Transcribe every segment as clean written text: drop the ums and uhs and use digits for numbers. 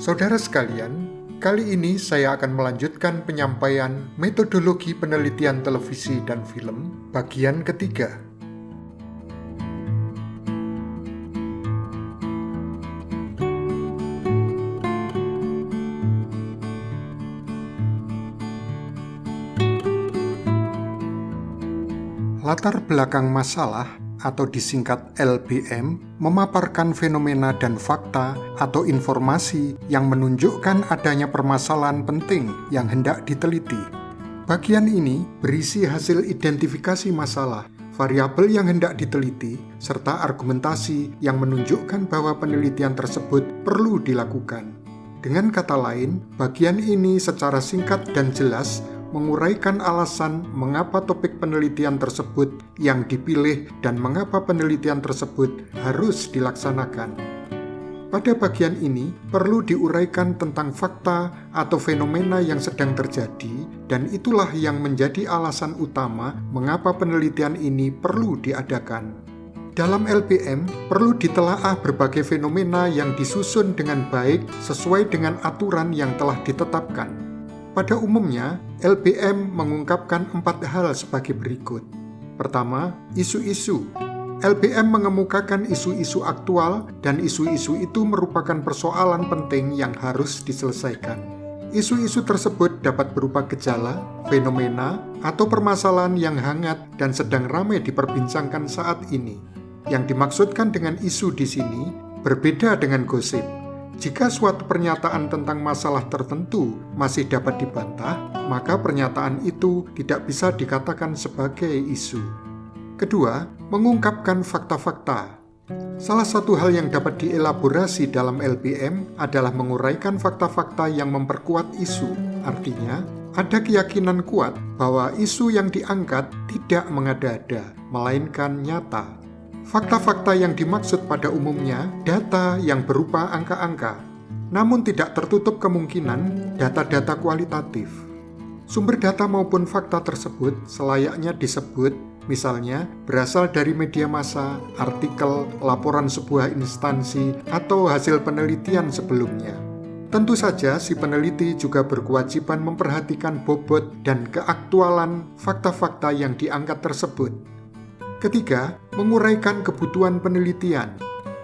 Saudara sekalian, kali ini saya akan melanjutkan penyampaian metodologi penelitian televisi dan film bagian ketiga. Latar belakang masalah atau disingkat LBM, memaparkan fenomena dan fakta atau informasi yang menunjukkan adanya permasalahan penting yang hendak diteliti. Bagian ini berisi hasil identifikasi masalah, variabel yang hendak diteliti, serta argumentasi yang menunjukkan bahwa penelitian tersebut perlu dilakukan. Dengan kata lain, bagian ini secara singkat dan jelas menguraikan alasan mengapa topik penelitian tersebut yang dipilih dan mengapa penelitian tersebut harus dilaksanakan. Pada bagian ini perlu diuraikan tentang fakta atau fenomena yang sedang terjadi, dan itulah yang menjadi alasan utama mengapa penelitian ini perlu diadakan. Dalam LBM perlu ditelaah berbagai fenomena yang disusun dengan baik sesuai dengan aturan yang telah ditetapkan. Pada umumnya, LBM mengungkapkan 4 hal sebagai berikut. Pertama, isu-isu. LBM mengemukakan isu-isu aktual dan isu-isu itu merupakan persoalan penting yang harus diselesaikan. Isu-isu tersebut dapat berupa gejala, fenomena, atau permasalahan yang hangat dan sedang ramai diperbincangkan saat ini. Yang dimaksudkan dengan isu di sini berbeda dengan gosip. Jika suatu pernyataan tentang masalah tertentu masih dapat dibantah, maka pernyataan itu tidak bisa dikatakan sebagai isu. Kedua, mengungkapkan fakta-fakta. Salah satu hal yang dapat dielaborasi dalam LBM adalah menguraikan fakta-fakta yang memperkuat isu. Artinya, ada keyakinan kuat bahwa isu yang diangkat tidak mengada-ada, melainkan nyata. Fakta-fakta yang dimaksud pada umumnya data yang berupa angka-angka, namun tidak tertutup kemungkinan data-data kualitatif. Sumber data maupun fakta tersebut selayaknya disebut, misalnya berasal dari media massa, artikel, laporan sebuah instansi, atau hasil penelitian sebelumnya. Tentu saja si peneliti juga berkewajiban memperhatikan bobot dan keaktualan fakta-fakta yang diangkat tersebut. Ketiga, menguraikan kebutuhan penelitian.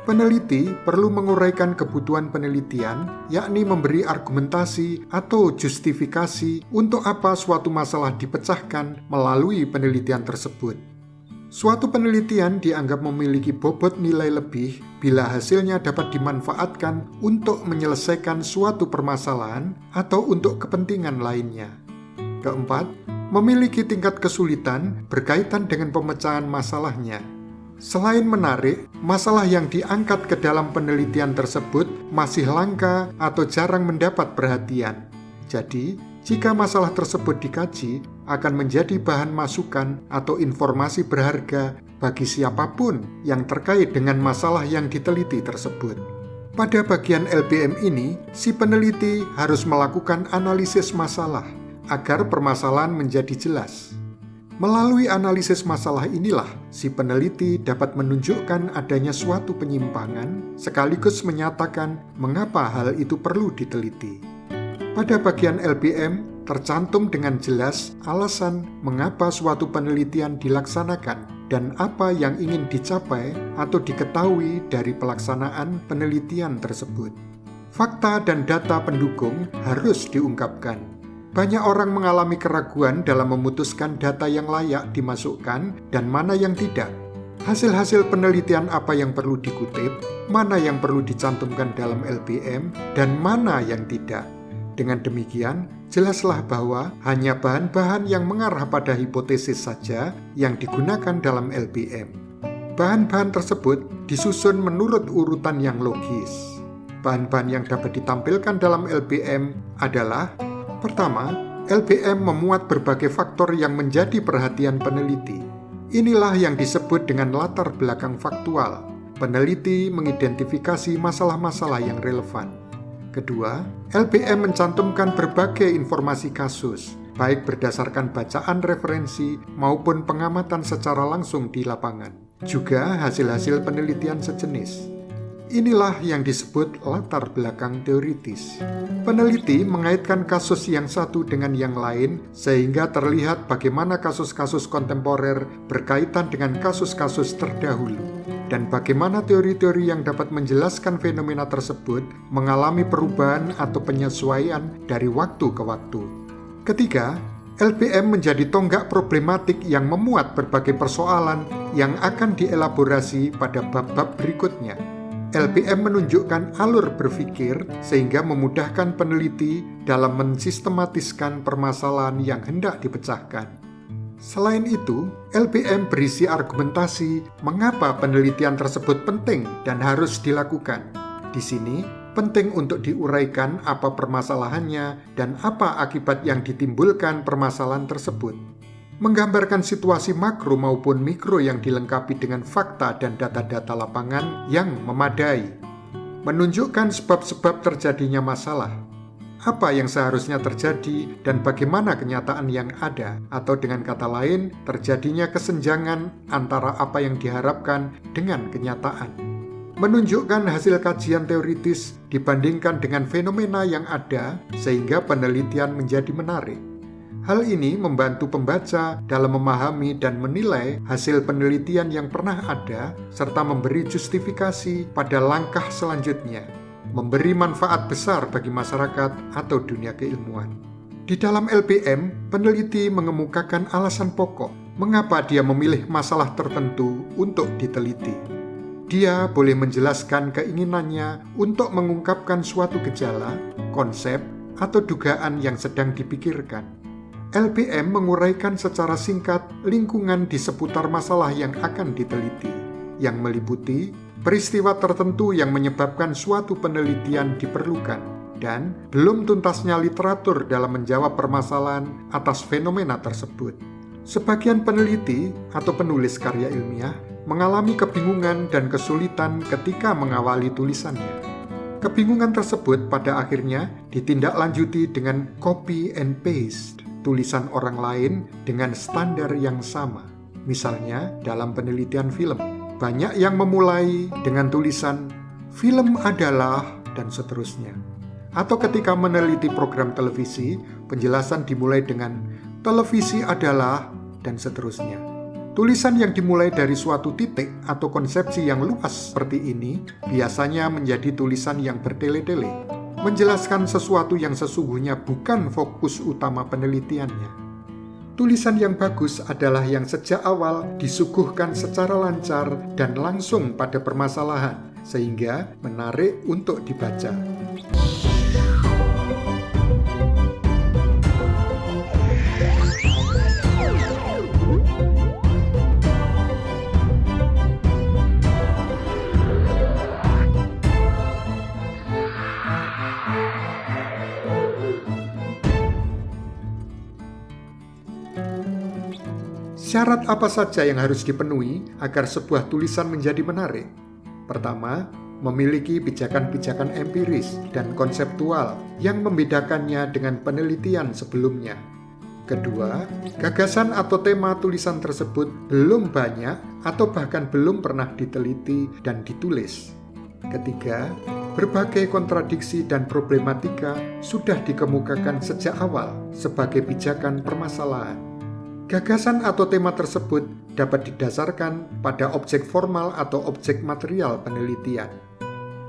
Peneliti perlu menguraikan kebutuhan penelitian, yakni memberi argumentasi atau justifikasi untuk apa suatu masalah dipecahkan melalui penelitian tersebut. Suatu penelitian dianggap memiliki bobot nilai lebih bila hasilnya dapat dimanfaatkan untuk menyelesaikan suatu permasalahan atau untuk kepentingan lainnya. Keempat, memiliki tingkat kesulitan berkaitan dengan pemecahan masalahnya. Selain menarik, masalah yang diangkat ke dalam penelitian tersebut masih langka atau jarang mendapat perhatian. Jadi, jika masalah tersebut dikaji, akan menjadi bahan masukan atau informasi berharga bagi siapapun yang terkait dengan masalah yang diteliti tersebut. Pada bagian LBM ini, si peneliti harus melakukan analisis masalah agar permasalahan menjadi jelas. Melalui analisis masalah inilah, si peneliti dapat menunjukkan adanya suatu penyimpangan, sekaligus menyatakan mengapa hal itu perlu diteliti. Pada bagian LBM, tercantum dengan jelas alasan mengapa suatu penelitian dilaksanakan dan apa yang ingin dicapai atau diketahui dari pelaksanaan penelitian tersebut. Fakta dan data pendukung harus diungkapkan. Banyak orang mengalami keraguan dalam memutuskan data yang layak dimasukkan dan mana yang tidak. Hasil-hasil penelitian apa yang perlu dikutip, mana yang perlu dicantumkan dalam LBM, dan mana yang tidak. Dengan demikian, jelaslah bahwa hanya bahan-bahan yang mengarah pada hipotesis saja yang digunakan dalam LBM. Bahan-bahan tersebut disusun menurut urutan yang logis. Bahan-bahan yang dapat ditampilkan dalam LBM adalah: pertama, LBM memuat berbagai faktor yang menjadi perhatian peneliti. Inilah yang disebut dengan latar belakang faktual. Peneliti mengidentifikasi masalah-masalah yang relevan. Kedua, LBM mencantumkan berbagai informasi kasus, baik berdasarkan bacaan referensi maupun pengamatan secara langsung di lapangan. Juga hasil-hasil penelitian sejenis. Inilah yang disebut latar belakang teoritis. Peneliti mengaitkan kasus yang satu dengan yang lain sehingga terlihat bagaimana kasus-kasus kontemporer berkaitan dengan kasus-kasus terdahulu dan bagaimana teori-teori yang dapat menjelaskan fenomena tersebut mengalami perubahan atau penyesuaian dari waktu ke waktu. Ketiga, LBM menjadi tonggak problematik yang memuat berbagai persoalan yang akan dielaborasi pada bab-bab berikutnya. LBM menunjukkan alur berpikir sehingga memudahkan peneliti dalam mensistematiskan permasalahan yang hendak dipecahkan. Selain itu, LBM berisi argumentasi mengapa penelitian tersebut penting dan harus dilakukan. Di sini, penting untuk diuraikan apa permasalahannya dan apa akibat yang ditimbulkan permasalahan tersebut. Menggambarkan situasi makro maupun mikro yang dilengkapi dengan fakta dan data-data lapangan yang memadai. Menunjukkan sebab-sebab terjadinya masalah. Apa yang seharusnya terjadi dan bagaimana kenyataan yang ada, atau dengan kata lain, terjadinya kesenjangan antara apa yang diharapkan dengan kenyataan. Menunjukkan hasil kajian teoritis dibandingkan dengan fenomena yang ada sehingga penelitian menjadi menarik. Hal ini membantu pembaca dalam memahami dan menilai hasil penelitian yang pernah ada serta memberi justifikasi pada langkah selanjutnya, memberi manfaat besar bagi masyarakat atau dunia keilmuan. Di dalam LBM, peneliti mengemukakan alasan pokok mengapa dia memilih masalah tertentu untuk diteliti. Dia boleh menjelaskan keinginannya untuk mengungkapkan suatu gejala, konsep, atau dugaan yang sedang dipikirkan. LBM menguraikan secara singkat lingkungan di seputar masalah yang akan diteliti, yang meliputi peristiwa tertentu yang menyebabkan suatu penelitian diperlukan, dan belum tuntasnya literatur dalam menjawab permasalahan atas fenomena tersebut. Sebagian peneliti atau penulis karya ilmiah mengalami kebingungan dan kesulitan ketika mengawali tulisannya. Kebingungan tersebut pada akhirnya ditindaklanjuti dengan copy and paste tulisan orang lain dengan standar yang sama. Misalnya dalam penelitian film, banyak yang memulai dengan tulisan film adalah dan seterusnya. Atau ketika meneliti program televisi, penjelasan dimulai dengan televisi adalah dan seterusnya. Tulisan yang dimulai dari suatu titik atau konsepsi yang luas seperti ini biasanya menjadi tulisan yang bertele-tele, menjelaskan sesuatu yang sesungguhnya bukan fokus utama penelitiannya. Tulisan yang bagus adalah yang sejak awal disuguhkan secara lancar dan langsung pada permasalahan, sehingga menarik untuk dibaca. Syarat apa saja yang harus dipenuhi agar sebuah tulisan menjadi menarik? Pertama, memiliki pijakan-pijakan empiris dan konseptual yang membedakannya dengan penelitian sebelumnya. Kedua, gagasan atau tema tulisan tersebut belum banyak atau bahkan belum pernah diteliti dan ditulis. Ketiga, berbagai kontradiksi dan problematika sudah dikemukakan sejak awal sebagai pijakan permasalahan. Gagasan atau tema tersebut dapat didasarkan pada objek formal atau objek material penelitian.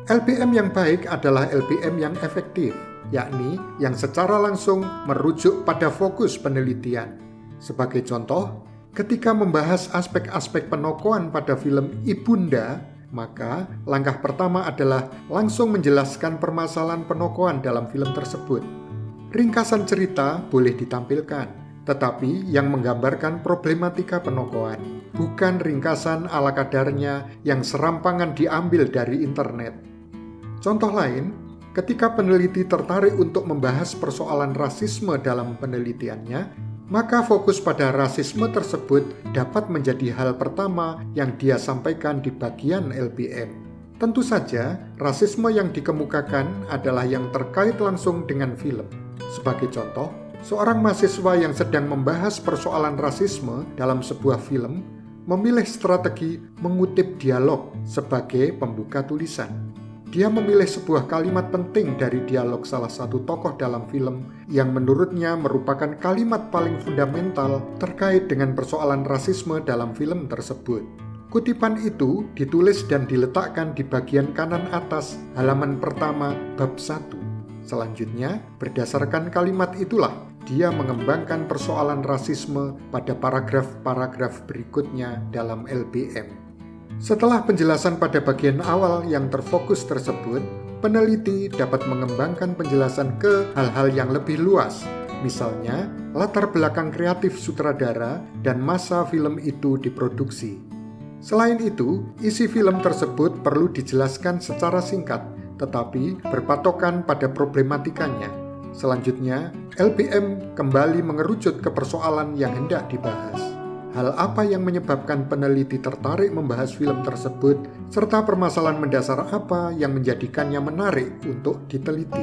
LBM yang baik adalah LBM yang efektif, yakni yang secara langsung merujuk pada fokus penelitian. Sebagai contoh, ketika membahas aspek-aspek penokohan pada film Ibunda, maka langkah pertama adalah langsung menjelaskan permasalahan penokohan dalam film tersebut. Ringkasan cerita boleh ditampilkan, tetapi yang menggambarkan problematika penokohan, bukan ringkasan ala kadarnya yang serampangan diambil dari internet. Contoh lain, ketika peneliti tertarik untuk membahas persoalan rasisme dalam penelitiannya, maka fokus pada rasisme tersebut dapat menjadi hal pertama yang dia sampaikan di bagian LBM. Tentu saja, rasisme yang dikemukakan adalah yang terkait langsung dengan film. Sebagai contoh, seorang mahasiswa yang sedang membahas persoalan rasisme dalam sebuah film memilih strategi mengutip dialog sebagai pembuka tulisan. Dia memilih sebuah kalimat penting dari dialog salah satu tokoh dalam film yang menurutnya merupakan kalimat paling fundamental terkait dengan persoalan rasisme dalam film tersebut. Kutipan itu ditulis dan diletakkan di bagian kanan atas halaman pertama bab 1. Selanjutnya, berdasarkan kalimat itulah dia mengembangkan persoalan rasisme pada paragraf-paragraf berikutnya dalam LBM. Setelah penjelasan pada bagian awal yang terfokus tersebut, peneliti dapat mengembangkan penjelasan ke hal-hal yang lebih luas, misalnya latar belakang kreatif sutradara dan masa film itu diproduksi. Selain itu, isi film tersebut perlu dijelaskan secara singkat, tetapi berpatokan pada problematikanya. Selanjutnya, LBM kembali mengerucut ke persoalan yang hendak dibahas. Hal apa yang menyebabkan peneliti tertarik membahas film tersebut, serta permasalahan mendasar apa yang menjadikannya menarik untuk diteliti.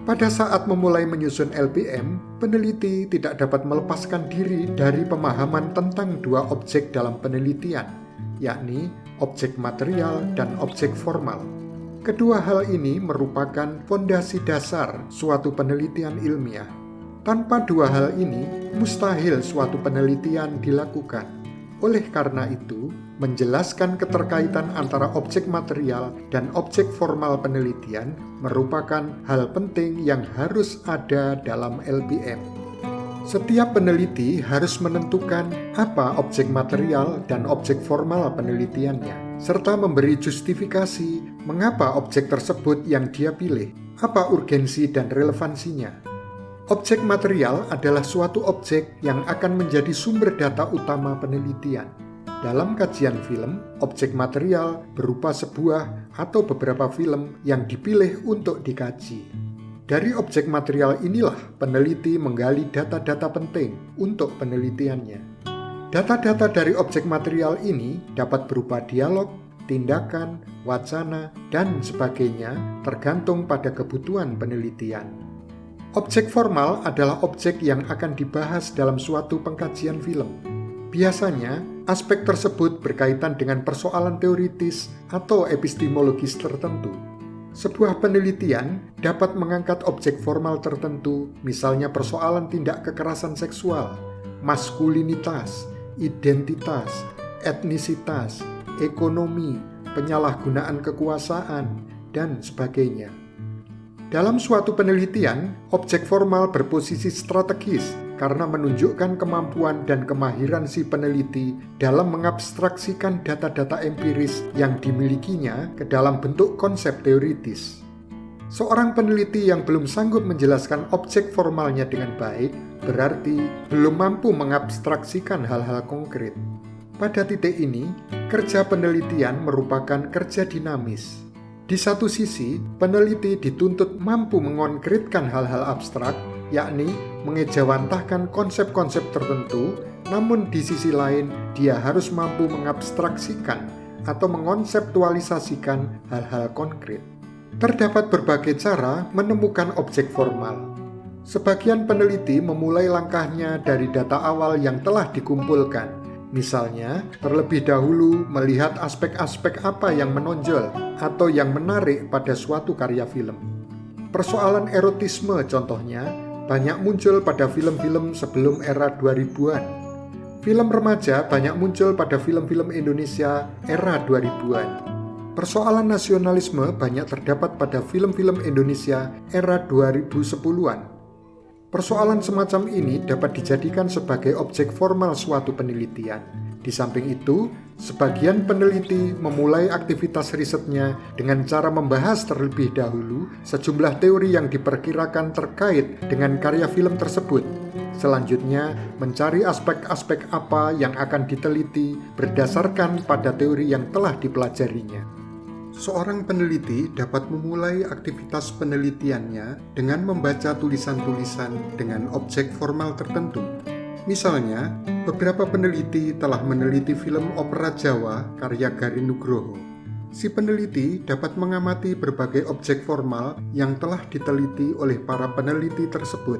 Pada saat memulai menyusun LBM, peneliti tidak dapat melepaskan diri dari pemahaman tentang dua objek dalam penelitian, yakni objek material dan objek formal. Kedua hal ini merupakan fondasi dasar suatu penelitian ilmiah. Tanpa dua hal ini, mustahil suatu penelitian dilakukan. Oleh karena itu, menjelaskan keterkaitan antara objek material dan objek formal penelitian merupakan hal penting yang harus ada dalam LBM. Setiap peneliti harus menentukan apa objek material dan objek formal penelitiannya, serta memberi justifikasi mengapa objek tersebut yang dia pilih, apa urgensi dan relevansinya. Objek material adalah suatu objek yang akan menjadi sumber data utama penelitian. Dalam kajian film, objek material berupa sebuah atau beberapa film yang dipilih untuk dikaji. Dari objek material inilah peneliti menggali data-data penting untuk penelitiannya. Data-data dari objek material ini dapat berupa dialog, tindakan, wacana, dan sebagainya tergantung pada kebutuhan penelitian. Objek formal adalah objek yang akan dibahas dalam suatu pengkajian film. Biasanya, aspek tersebut berkaitan dengan persoalan teoritis atau epistemologis tertentu. Sebuah penelitian dapat mengangkat objek formal tertentu, misalnya persoalan tindak kekerasan seksual, maskulinitas, identitas, etnisitas, ekonomi, penyalahgunaan kekuasaan, dan sebagainya. Dalam suatu penelitian, objek formal berposisi strategis karena menunjukkan kemampuan dan kemahiran si peneliti dalam mengabstraksikan data-data empiris yang dimilikinya ke dalam bentuk konsep teoritis. Seorang peneliti yang belum sanggup menjelaskan objek formalnya dengan baik berarti belum mampu mengabstraksikan hal-hal konkret. Pada titik ini, kerja penelitian merupakan kerja dinamis. Di satu sisi, peneliti dituntut mampu mengonkretkan hal-hal abstrak, yakni mengejawantahkan konsep-konsep tertentu, namun di sisi lain dia harus mampu mengabstraksikan atau mengonseptualisasikan hal-hal konkret. Terdapat berbagai cara menemukan objek formal. Sebagian peneliti memulai langkahnya dari data awal yang telah dikumpulkan. Misalnya, terlebih dahulu melihat aspek-aspek apa yang menonjol atau yang menarik pada suatu karya film. Persoalan erotisme contohnya banyak muncul pada film-film sebelum era 2000-an. Film remaja banyak muncul pada film-film Indonesia era 2000-an. Persoalan nasionalisme banyak terdapat pada film-film Indonesia era 2010-an. Persoalan semacam ini dapat dijadikan sebagai objek formal suatu penelitian. Di samping itu, sebagian peneliti memulai aktivitas risetnya dengan cara membahas terlebih dahulu sejumlah teori yang diperkirakan terkait dengan karya film tersebut. Selanjutnya, mencari aspek-aspek apa yang akan diteliti berdasarkan pada teori yang telah dipelajarinya. Seorang peneliti dapat memulai aktivitas penelitiannya dengan membaca tulisan-tulisan dengan objek formal tertentu. Misalnya, beberapa peneliti telah meneliti film opera Jawa karya Garin Nugroho. Si peneliti dapat mengamati berbagai objek formal yang telah diteliti oleh para peneliti tersebut.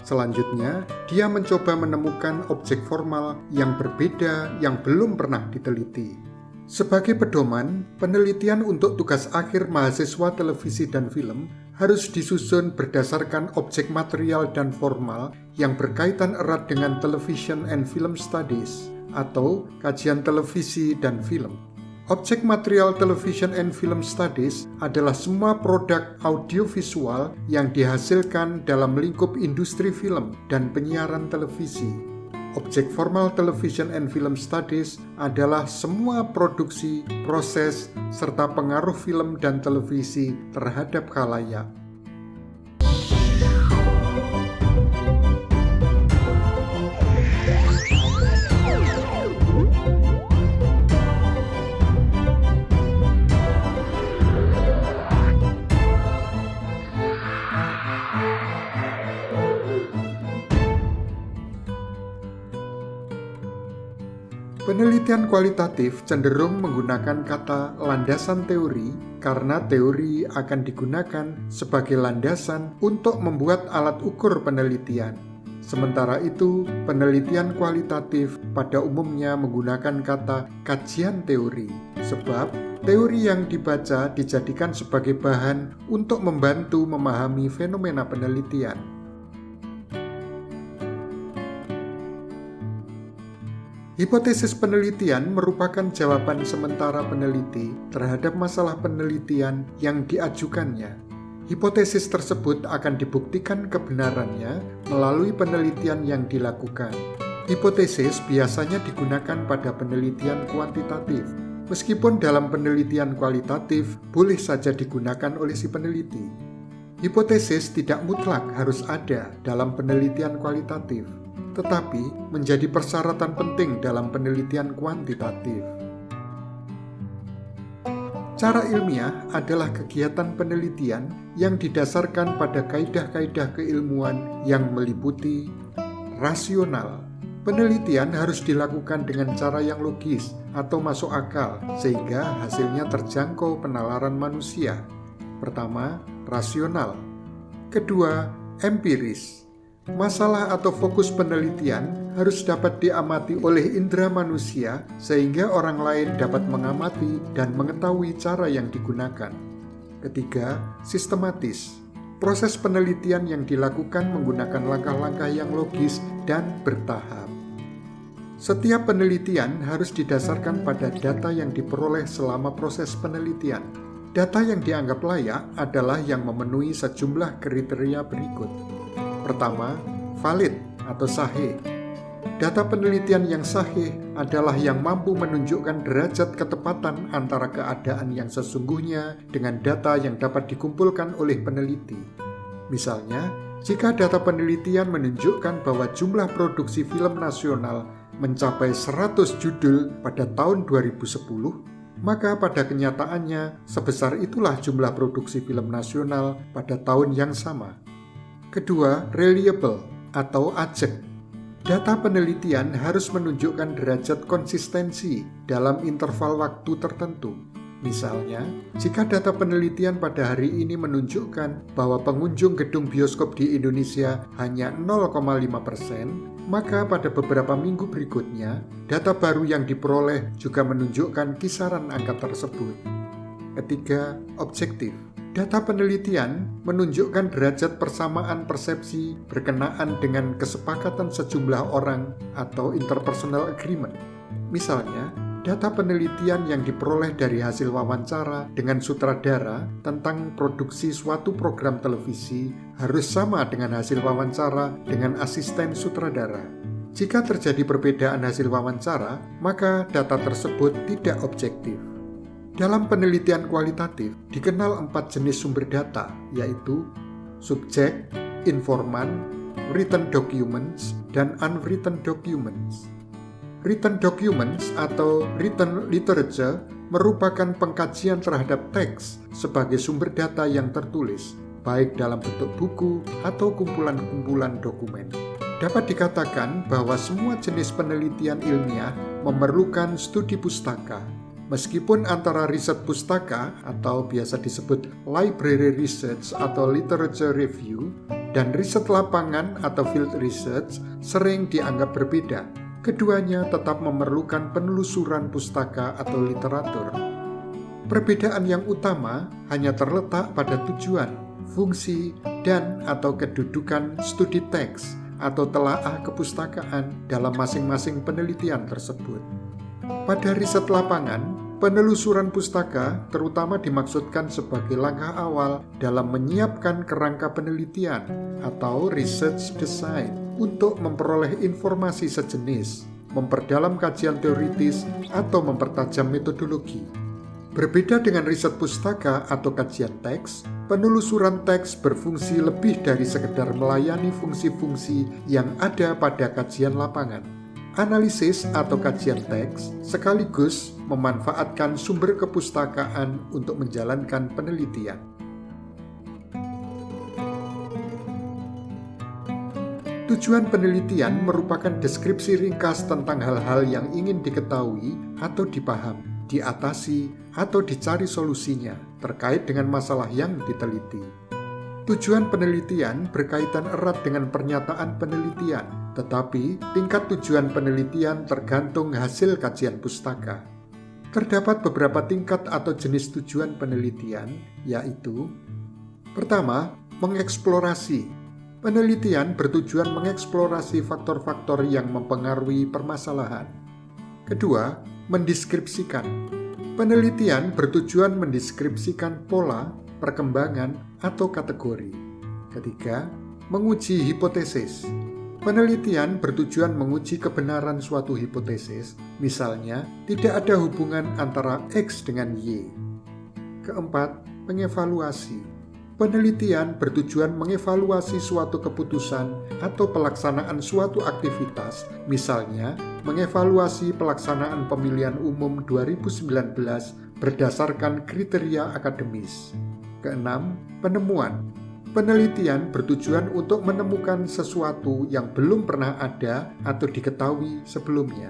Selanjutnya, dia mencoba menemukan objek formal yang berbeda yang belum pernah diteliti. Sebagai pedoman, penelitian untuk tugas akhir mahasiswa televisi dan film harus disusun berdasarkan objek material dan formal yang berkaitan erat dengan Television and Film Studies atau kajian televisi dan film. Objek material Television and Film Studies adalah semua produk audiovisual yang dihasilkan dalam lingkup industri film dan penyiaran televisi. Objek formal Television and Film Studies adalah semua produksi, proses, serta pengaruh film dan televisi terhadap khalayak. Penelitian kualitatif cenderung menggunakan kata landasan teori karena teori akan digunakan sebagai landasan untuk membuat alat ukur penelitian. Sementara itu, penelitian kualitatif pada umumnya menggunakan kata kajian teori, sebab teori yang dibaca dijadikan sebagai bahan untuk membantu memahami fenomena penelitian. Hipotesis penelitian merupakan jawaban sementara peneliti terhadap masalah penelitian yang diajukannya. Hipotesis tersebut akan dibuktikan kebenarannya melalui penelitian yang dilakukan. Hipotesis biasanya digunakan pada penelitian kuantitatif, meskipun dalam penelitian kualitatif boleh saja digunakan oleh si peneliti. Hipotesis tidak mutlak harus ada dalam penelitian kualitatif, tetapi menjadi persyaratan penting dalam penelitian kuantitatif. Cara ilmiah adalah kegiatan penelitian yang didasarkan pada kaidah-kaidah keilmuan yang meliputi rasional. Penelitian harus dilakukan dengan cara yang logis atau masuk akal, sehingga hasilnya terjangkau penalaran manusia. Pertama, rasional. Kedua, empiris. Masalah atau fokus penelitian harus dapat diamati oleh indera manusia sehingga orang lain dapat mengamati dan mengetahui cara yang digunakan. Ketiga, sistematis. Proses penelitian yang dilakukan menggunakan langkah-langkah yang logis dan bertahap. Setiap penelitian harus didasarkan pada data yang diperoleh selama proses penelitian. Data yang dianggap layak adalah yang memenuhi sejumlah kriteria berikut. Pertama, valid atau sahih. Data penelitian yang sahih adalah yang mampu menunjukkan derajat ketepatan antara keadaan yang sesungguhnya dengan data yang dapat dikumpulkan oleh peneliti. Misalnya, jika data penelitian menunjukkan bahwa jumlah produksi film nasional mencapai 100 judul pada tahun 2010, maka pada kenyataannya sebesar itulah jumlah produksi film nasional pada tahun yang sama. Kedua, reliable atau ajek. Data penelitian harus menunjukkan derajat konsistensi dalam interval waktu tertentu. Misalnya, jika data penelitian pada hari ini menunjukkan bahwa pengunjung gedung bioskop di Indonesia hanya 0,5%, maka pada beberapa minggu berikutnya, data baru yang diperoleh juga menunjukkan kisaran angka tersebut. Ketiga, objektif. Data penelitian menunjukkan derajat persamaan persepsi berkenaan dengan kesepakatan sejumlah orang atau interpersonal agreement. Misalnya, data penelitian yang diperoleh dari hasil wawancara dengan sutradara tentang produksi suatu program televisi harus sama dengan hasil wawancara dengan asisten sutradara. Jika terjadi perbedaan hasil wawancara, maka data tersebut tidak objektif. Dalam penelitian kualitatif, dikenal 4 jenis sumber data, yaitu subjek, informan, written documents, dan unwritten documents. Written documents atau written literature merupakan pengkajian terhadap teks sebagai sumber data yang tertulis, baik dalam bentuk buku atau kumpulan-kumpulan dokumen. Dapat dikatakan bahwa semua jenis penelitian ilmiah memerlukan studi pustaka. Meskipun antara riset pustaka atau biasa disebut library research atau literature review dan riset lapangan atau field research sering dianggap berbeda. Keduanya tetap memerlukan penelusuran pustaka atau literatur. Perbedaan yang utama hanya terletak pada tujuan, fungsi, dan atau kedudukan studi teks atau telaah kepustakaan dalam masing-masing penelitian tersebut. Pada riset lapangan, penelusuran pustaka terutama dimaksudkan sebagai langkah awal dalam menyiapkan kerangka penelitian atau research design untuk memperoleh informasi sejenis, memperdalam kajian teoritis, atau mempertajam metodologi. Berbeda dengan riset pustaka atau kajian teks, penelusuran teks berfungsi lebih dari sekedar melayani fungsi-fungsi yang ada pada kajian lapangan. Analisis atau kajian teks sekaligus memanfaatkan sumber kepustakaan untuk menjalankan penelitian. Tujuan penelitian merupakan deskripsi ringkas tentang hal-hal yang ingin diketahui atau dipahami, diatasi, atau dicari solusinya terkait dengan masalah yang diteliti. Tujuan penelitian berkaitan erat dengan pernyataan penelitian, tetapi tingkat tujuan penelitian tergantung hasil kajian pustaka. Terdapat beberapa tingkat atau jenis tujuan penelitian, yaitu: pertama, mengeksplorasi. Penelitian bertujuan mengeksplorasi faktor-faktor yang mempengaruhi permasalahan. Kedua, mendeskripsikan. Penelitian bertujuan mendeskripsikan pola, perkembangan, atau kategori. Ketiga, menguji hipotesis. Penelitian bertujuan menguji kebenaran suatu hipotesis, misalnya tidak ada hubungan antara X dengan Y. Keempat, mengevaluasi. Penelitian bertujuan mengevaluasi suatu keputusan atau pelaksanaan suatu aktivitas, misalnya mengevaluasi pelaksanaan pemilihan umum 2019 berdasarkan kriteria akademis. Keenam, penemuan. Penelitian bertujuan untuk menemukan sesuatu yang belum pernah ada atau diketahui sebelumnya.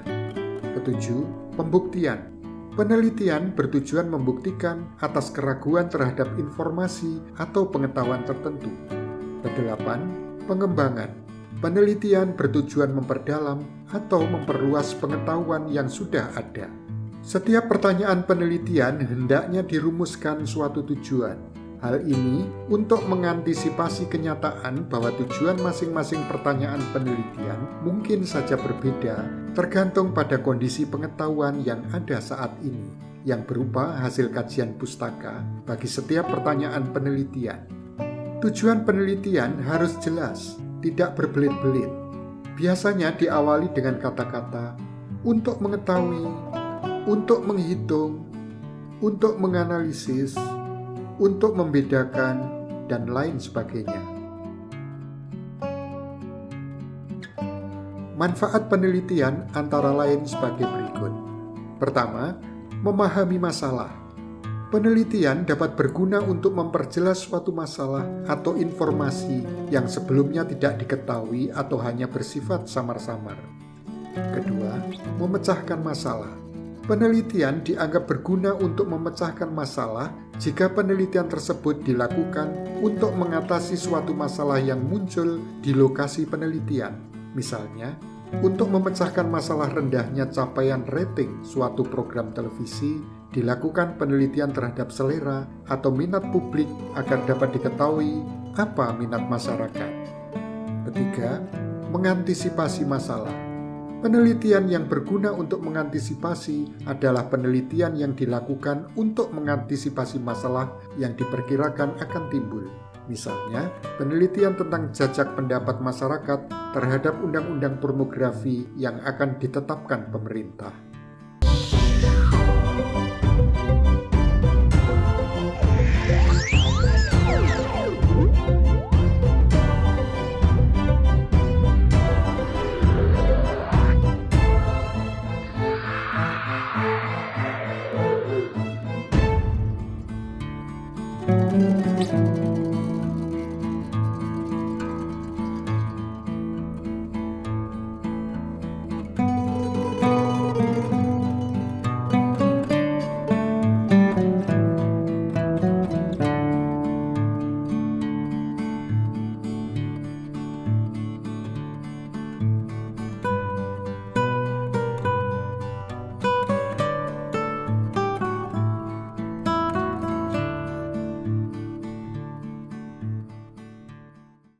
Ketujuh, pembuktian. Penelitian bertujuan membuktikan atas keraguan terhadap informasi atau pengetahuan tertentu. Kedelapan, pengembangan. Penelitian bertujuan memperdalam atau memperluas pengetahuan yang sudah ada. Setiap pertanyaan penelitian hendaknya dirumuskan suatu tujuan. Hal ini untuk mengantisipasi kenyataan bahwa tujuan masing-masing pertanyaan penelitian mungkin saja berbeda tergantung pada kondisi pengetahuan yang ada saat ini, yang berupa hasil kajian pustaka bagi setiap pertanyaan penelitian. Tujuan penelitian harus jelas, tidak berbelit-belit. Biasanya diawali dengan kata-kata untuk mengetahui, untuk menghitung, untuk menganalisis, untuk membedakan, dan lain sebagainya. Manfaat penelitian antara lain sebagai berikut. Pertama, memahami masalah. Penelitian dapat berguna untuk memperjelas suatu masalah atau informasi yang sebelumnya tidak diketahui atau hanya bersifat samar-samar. Kedua, memecahkan masalah. Penelitian dianggap berguna untuk memecahkan masalah jika penelitian tersebut dilakukan untuk mengatasi suatu masalah yang muncul di lokasi penelitian. Misalnya, untuk memecahkan masalah rendahnya capaian rating suatu program televisi, dilakukan penelitian terhadap selera atau minat publik agar dapat diketahui apa minat masyarakat. Ketiga, mengantisipasi masalah. Penelitian yang berguna untuk mengantisipasi adalah penelitian yang dilakukan untuk mengantisipasi masalah yang diperkirakan akan timbul. Misalnya, penelitian tentang jajak pendapat masyarakat terhadap undang-undang pornografi yang akan ditetapkan pemerintah.